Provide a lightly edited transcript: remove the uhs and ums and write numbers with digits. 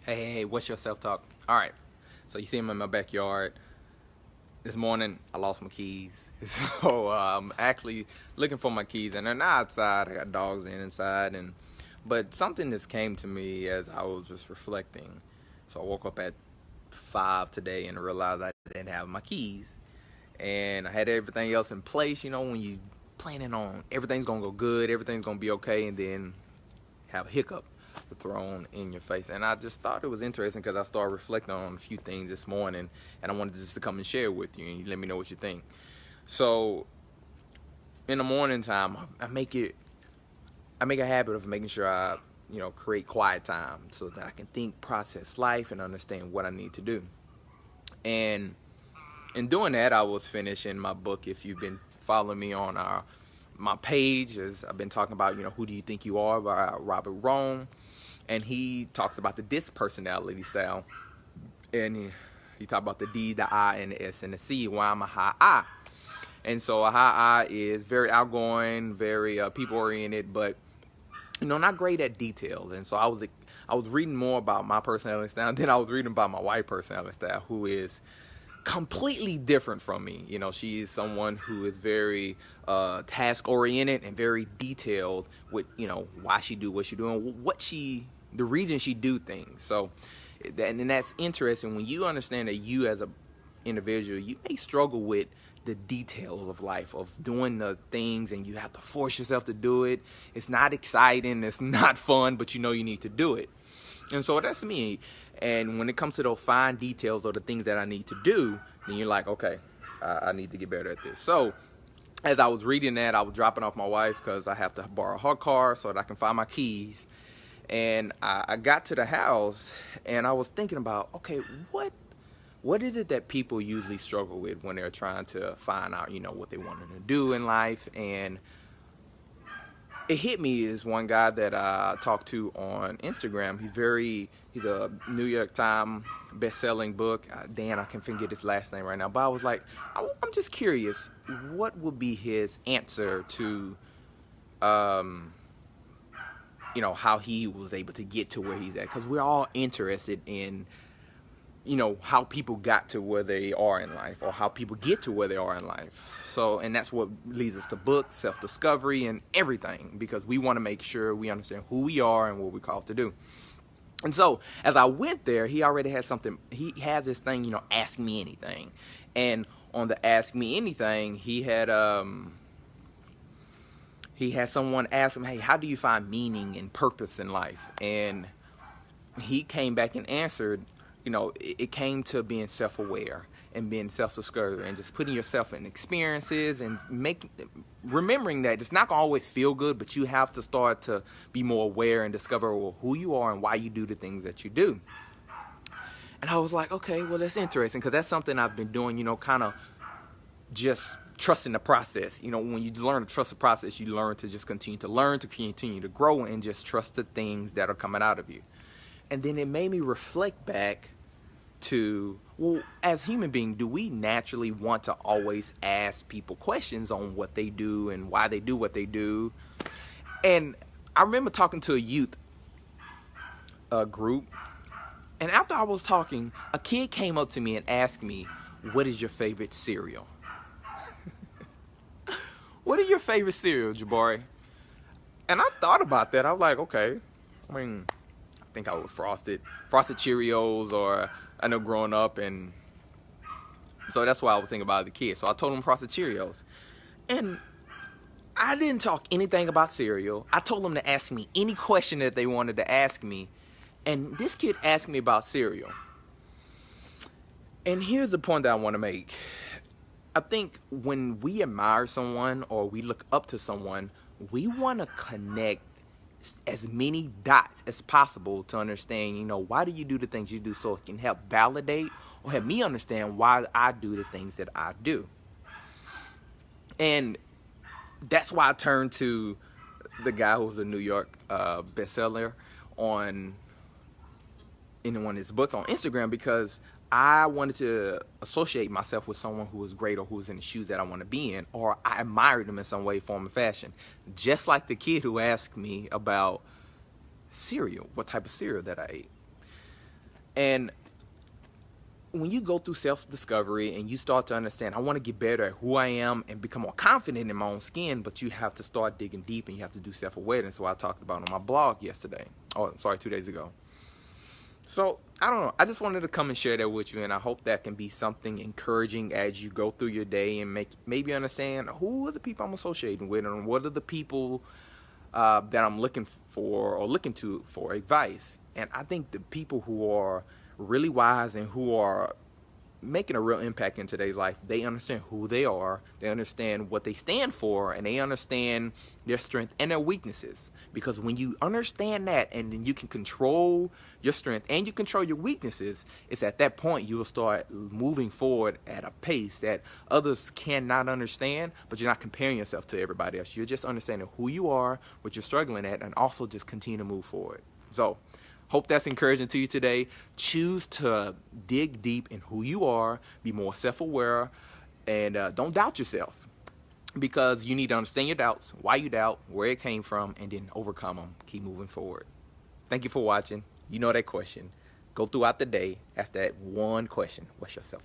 Hey, what's your self-talk? All right, so you see him in my backyard. This morning, I lost my keys. So I'm actually looking for my keys, and they're not outside. I got dogs inside, but something just came to me as I was just reflecting. So I woke up at 5 today and realized I didn't have my keys, and I had everything else in place. You know, when you planning on everything's gonna go good, everything's gonna be okay, and then have a hiccup thrown in your face. And I just thought it was interesting because I started reflecting on a few things this morning, and I wanted just to come and share with you, and you let me know what you think. So in the morning time, I make a habit of making sure I create quiet time so that I can think, process life, and understand what I need to do. And in doing that, I was finishing my book. If you've been following me on my page, as I've been talking about, Who Do You Think You Are by Robert Rome. And he talks about the DISC personality style. And he talked about the D, the I, and the S, and the C, why I'm a high I. And so a high I is very outgoing, very people-oriented, but, not great at details. And so I was reading more about my personality style than I was reading about my wife personality style, who is completely different from me. She is someone who is very task oriented and very detailed with why she do what she do and the reason she do things. So and that's interesting when you understand that you as a individual, you may struggle with the details of life, of doing the things, and you have to force yourself to do it. It's not exciting, it's not fun, but you need to do it. And so that's me. And when it comes to those fine details or the things that I need to do, then you're like, okay, I need to get better at this. So as I was reading that, I was dropping off my wife because I have to borrow her car so that I can find my keys. And I got to the house, and I was thinking about, okay, what is it that people usually struggle with when they're trying to find out, what they want to do in life? And it hit me is one guy that I talked to on Instagram. He's a New York Times best-selling book. Dan, I can forget his last name right now. But I was like, I'm just curious, what would be his answer to, how he was able to get to where he's at? Because we're all interested in, how people got to where they are in life, or how people get to where they are in life. So, and that's what leads us to books, self-discovery, and everything, because we want to make sure we understand who we are and what we're called to do. And so, as I went there, he already had something. He has this thing, ask me anything. And on the ask me anything, he had someone ask him, hey, how do you find meaning and purpose in life? And he came back and answered, it came to being self-aware and being self-discovery and just putting yourself in experiences and remembering that it's not going to always feel good, but you have to start to be more aware and discover who you are and why you do the things that you do. And I was like, okay, well, that's interesting, because that's something I've been doing, kind of just trusting the process. When you learn to trust the process, you learn to just continue to learn, to continue to grow, and just trust the things that are coming out of you. And then it made me reflect back to, well, as human beings, do we naturally want to always ask people questions on what they do and why they do what they do? And I remember talking to a youth group, and after I was talking, a kid came up to me and asked me, what is your favorite cereal? What is your favorite cereal, Jahbari? And I thought about that. I was like, okay, I think I was Frosted Cheerios, or I know growing up, and so that's why I was thinking about the kids. So I told them Frosted Cheerios, and I didn't talk anything about cereal. I told them to ask me any question that they wanted to ask me, and this kid asked me about cereal. And here's the point that I want to make. I think when we admire someone or we look up to someone, we want to connect as many dots as possible to understand, why do you do the things you do, so it can help validate or help me understand why I do the things that I do. And that's why I turned to the guy who's a New York bestseller in one of his books on Instagram, because I wanted to associate myself with someone who is great or who's in the shoes that I want to be in, or I admired them in some way, form, or fashion. Just like the kid who asked me about cereal, what type of cereal that I ate. And when you go through self-discovery and you start to understand, I want to get better at who I am and become more confident in my own skin, but you have to start digging deep and you have to do self-awareness. So I talked about on my blog yesterday. Oh, sorry, 2 days ago. So, I don't know. I just wanted to come and share that with you, and I hope that can be something encouraging as you go through your day and maybe understand who are the people I'm associating with and what are the people that I'm looking for or looking to for advice. And I think the people who are really wise and who are making a real impact in today's life, they understand who they are, they understand what they stand for, and they understand their strength and their weaknesses. Because when you understand that, and then you can control your strength and you control your weaknesses, it's at that point you will start moving forward at a pace that others cannot understand, but you're not comparing yourself to everybody else. You're just understanding who you are, what you're struggling at, and also just continue to move forward. So, hope that's encouraging to you today. Choose to dig deep in who you are, be more self-aware, and don't doubt yourself, because you need to understand your doubts, why you doubt, where it came from, and then overcome them. Keep moving forward. Thank you for watching. You know that question. Go throughout the day, ask that one question. What's your self?